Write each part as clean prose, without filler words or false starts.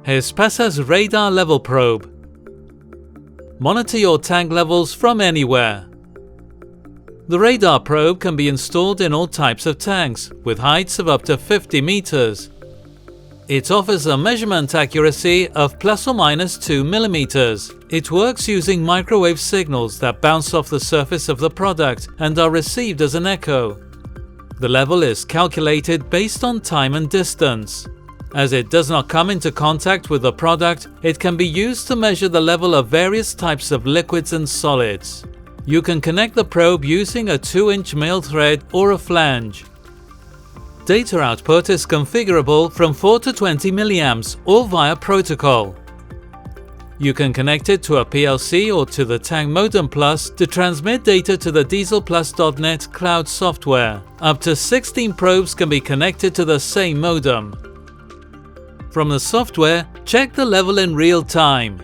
GESPASA's radar level probe. Monitor your tank levels from anywhere. The radar probe can be installed in all types of tanks, with heights of up to 50 meters. It offers a measurement accuracy of plus or minus 2 millimeters. It works using microwave signals that bounce off the surface of the product and are received as an echo. The level is calculated based on time and distance. As it does not come into contact with the product, it can be used to measure the level of various types of liquids and solids. You can connect the probe using a 2-inch male thread or a flange. Data output is configurable from 4 to 20 milliamps or via protocol. You can connect it to a PLC or to the TANK MÓDEM PLUS to transmit data to the dieselplus.net cloud software. Up to 16 probes can be connected to the same modem. From the software, check the level in real time.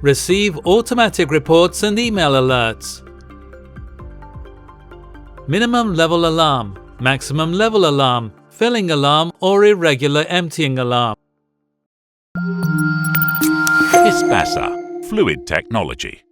Receive automatic reports and email alerts. Minimum level alarm, maximum level alarm, filling alarm or irregular emptying alarm. GESPASA, fluid technology.